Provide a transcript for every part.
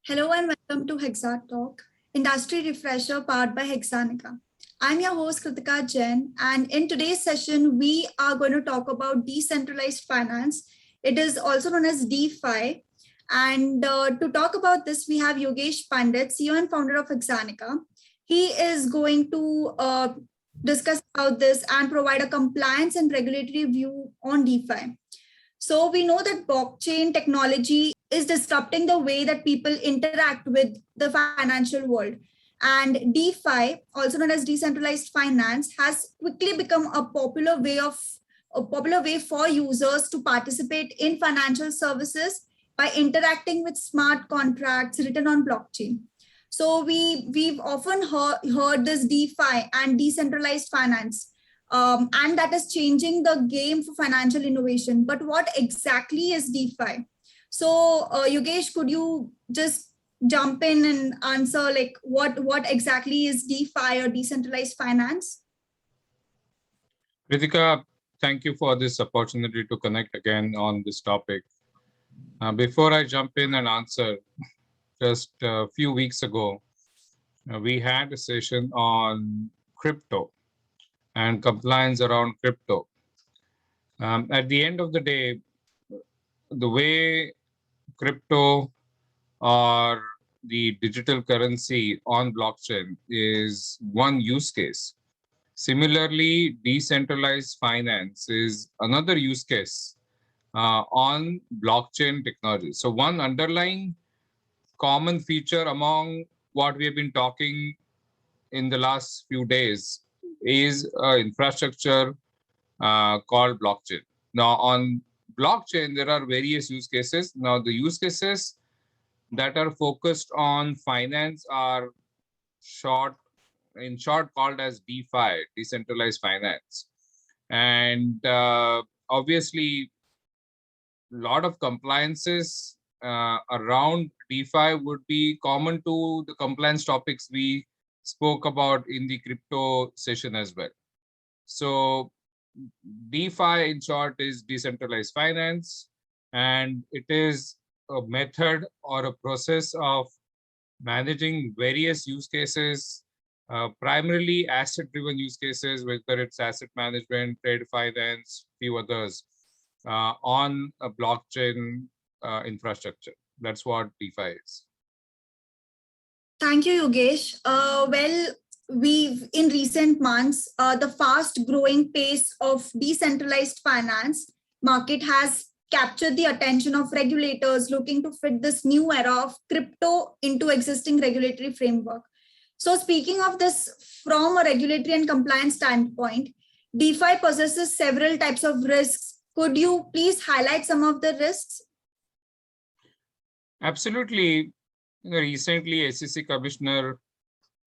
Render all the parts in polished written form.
Hello and welcome to HEXATalk, industry refresher powered by Hexanika. I'm your host Kritika Jain, and in today's session, we are going to talk about decentralized finance. It is also known as DeFi. And to talk about this, we have Yogesh Pandit, CEO and founder of Hexanika. He is going to discuss about this and provide a compliance and regulatory view on DeFi. So we know that blockchain technology is disrupting the way that people interact with the financial world. And DeFi, also known as decentralized finance, has quickly become a popular way for users to participate in financial services by interacting with smart contracts written on blockchain. So we've often heard this DeFi and decentralized finance, and that is changing the game for financial innovation. But what exactly is DeFi? So Yogesh, could you just jump in and answer like what exactly is DeFi or decentralized finance? Kritika, thank you for this opportunity to connect again on this topic. Before I jump in and answer, just a few weeks ago, we had a session on crypto and compliance around crypto. At the end of the day, the way crypto or the digital currency on blockchain is one use case. Similarly, decentralized finance is another use case on blockchain technology. So one underlying common feature among what we have been talking in the last few days is infrastructure called blockchain. Now on blockchain, there are various use cases. Now the use cases that are focused on finance are in short called as DeFi, decentralized finance. And obviously, a lot of compliances around DeFi would be common to the compliance topics we spoke about in the crypto session as well. So DeFi in short is decentralized finance, and it is a method or a process of managing various use cases, primarily asset-driven use cases, whether it's asset management, trade finance, few others, on a blockchain infrastructure. That's what DeFi is. Thank you, Yogesh. Well, we've in recent months, the fast growing pace of decentralized finance market has captured the attention of regulators looking to fit this new era of crypto into existing regulatory framework. So speaking of this from a regulatory and compliance standpoint, DeFi possesses several types of risks. Could you please highlight some of the risks? Absolutely. Recently, SEC Commissioner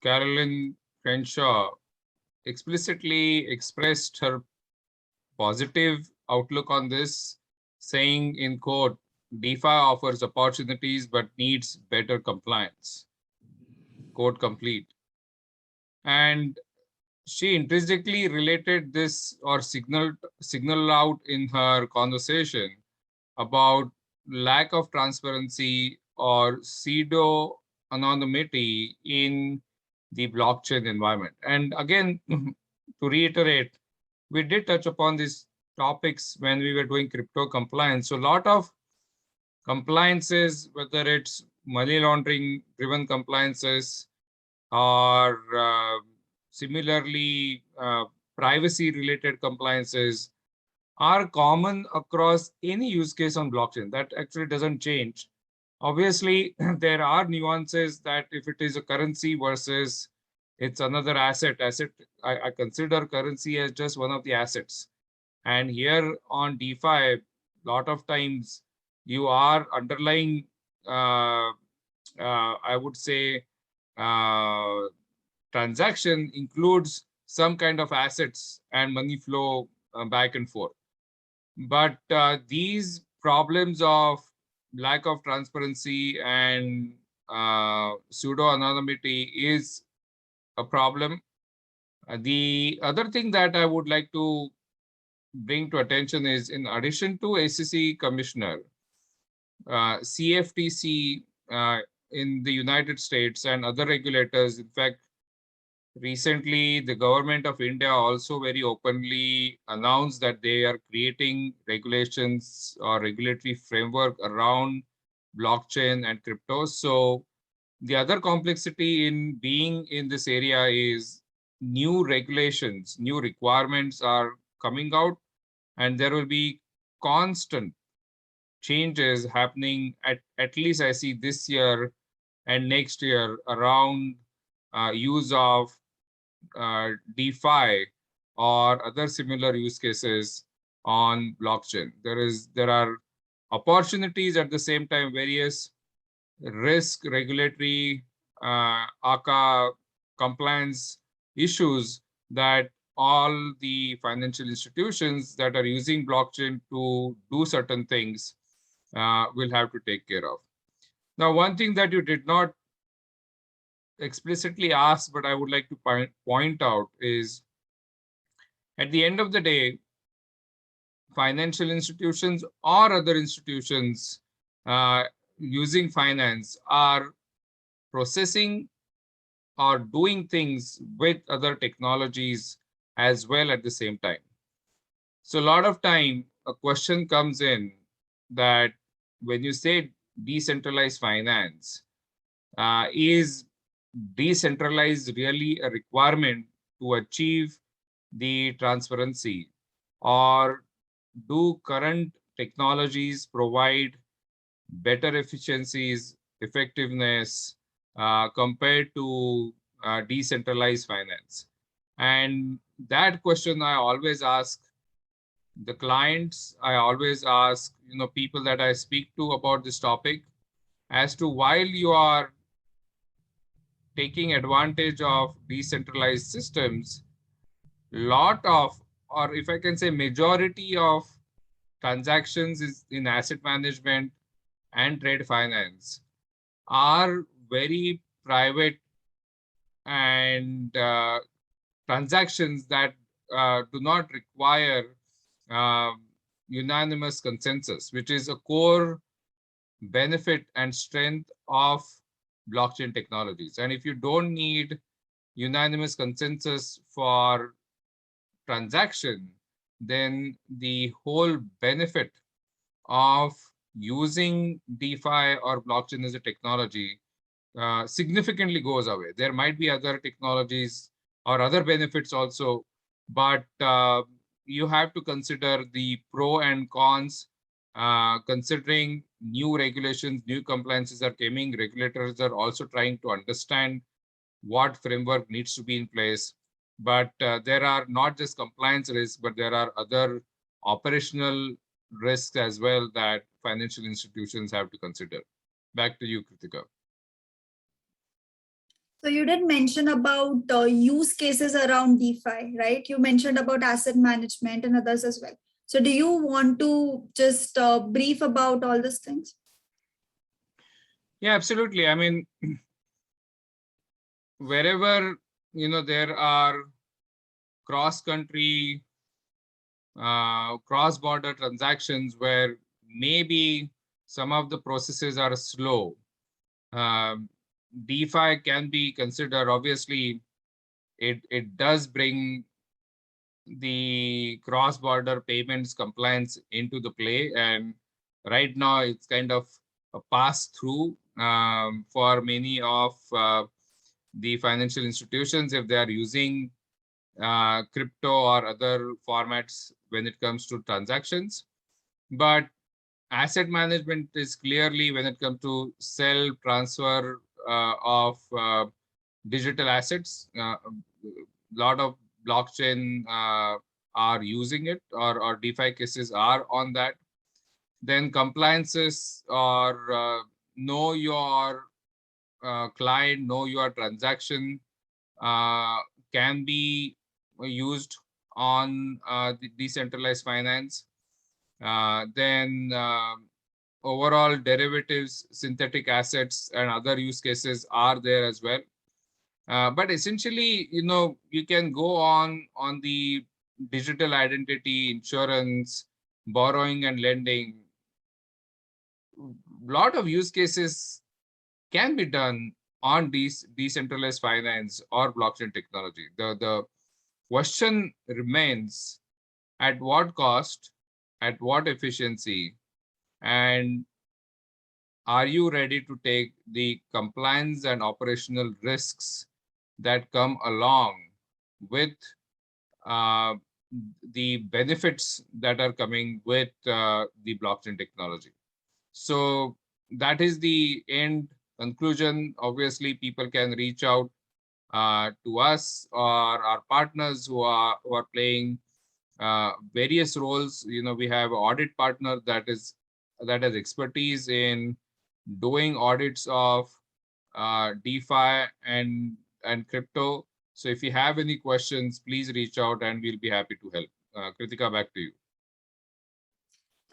Carolyn Crenshaw explicitly expressed her positive outlook on this, saying in quote, DeFi offers opportunities but needs better compliance, quote complete. And she intrinsically related this or signaled out in her conversation about lack of transparency or pseudo anonymity in the blockchain environment. And again, to reiterate, we did touch upon these topics when we were doing crypto compliance. So a lot of compliances, whether it's money laundering driven compliances or similarly privacy related compliances, are common across any use case on blockchain. That actually doesn't change. Obviously, there are nuances that if it is a currency versus it's another asset. I consider currency as just one of the assets. And here on DeFi, a lot of times you are underlying, I would say, transaction includes some kind of assets and money flow back and forth. But these problems of lack of transparency and pseudo-anonymity is a problem. The other thing that I would like to bring to attention is, in addition to SEC Commissioner, CFTC in the United States and other regulators. In fact, recently, the government of India also very openly announced that they are creating regulations or regulatory framework around blockchain and crypto. So the other complexity in being in this area is new regulations, new requirements are coming out, and there will be constant changes happening at least I see this year and next year around use of DeFi or other similar use cases on blockchain. There are opportunities at the same time, various risk, regulatory, ACA compliance issues that all the financial institutions that are using blockchain to do certain things will have to take care of. Now, one thing that you did not explicitly ask, but I would like to point out is, at the end of the day, financial institutions or other institutions using finance are processing or doing things with other technologies as well at the same time. So a lot of time, a question comes in that when you say decentralized finance, is decentralized really a requirement to achieve the transparency, or do current technologies provide better efficiencies, effectiveness compared to decentralized finance? And that question I always ask the clients, I always ask people that I speak to about this topic, as to while you are taking advantage of decentralized systems, lot of, or if I can say majority of transactions is in asset management and trade finance are very private and transactions that do not require unanimous consensus, which is a core benefit and strength of blockchain technologies. And if you don't need unanimous consensus for transaction, then the whole benefit of using DeFi or blockchain as a technology significantly goes away. There might be other technologies or other benefits also, but you have to consider the pro and cons, considering new regulations, new compliances are coming. Regulators are also trying to understand what framework needs to be in place. But there are not just compliance risks, but there are other operational risks as well that financial institutions have to consider. Back to you, Kritika. So you did mention about use cases around DeFi, right? You mentioned about asset management and others as well. So do you want to just brief about all these things? Yeah, absolutely. I mean, wherever there are cross-country, cross-border transactions where maybe some of the processes are slow, DeFi can be considered. Obviously, it does bring the cross-border payments compliance into the play, and right now it's kind of a pass-through for many of the financial institutions if they are using crypto or other formats when it comes to transactions. But asset management is clearly, when it comes to sell, transfer of digital assets, a lot of blockchain are using it, or DeFi cases are on that. Then compliances or know your client, know your transaction can be used on the decentralized finance. Then overall derivatives, synthetic assets, and other use cases are there as well. But essentially, you can go on the digital identity, insurance, borrowing and lending. A lot of use cases can be done on decentralized finance or blockchain technology. The question remains, at what cost, at what efficiency, and are you ready to take the compliance and operational risks that come along with the benefits that are coming with the blockchain technology? So that is the end conclusion. Obviously, people can reach out to us or our partners who are playing various roles. We have an audit partner that has expertise in doing audits of DeFi and crypto. So if you have any questions, please reach out and we'll be happy to help. Kritika, back to you.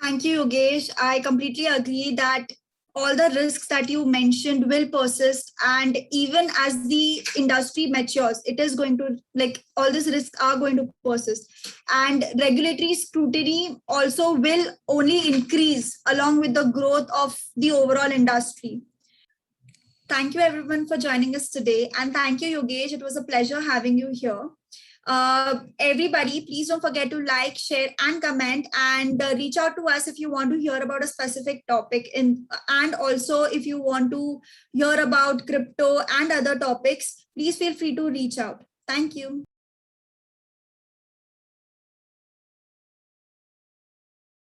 Thank you, Yogesh. I completely agree that all the risks that you mentioned will persist, and even as the industry matures, it is going to, like, all these risks are going to persist, and regulatory scrutiny also will only increase along with the growth of the overall industry. Thank you everyone for joining us today, and thank you, Yogesh. It was a pleasure having you here. Everybody, please don't forget to like, share, and comment, and reach out to us if you want to hear about a specific topic, and also if you want to hear about crypto and other topics, please feel free to reach out. Thank you.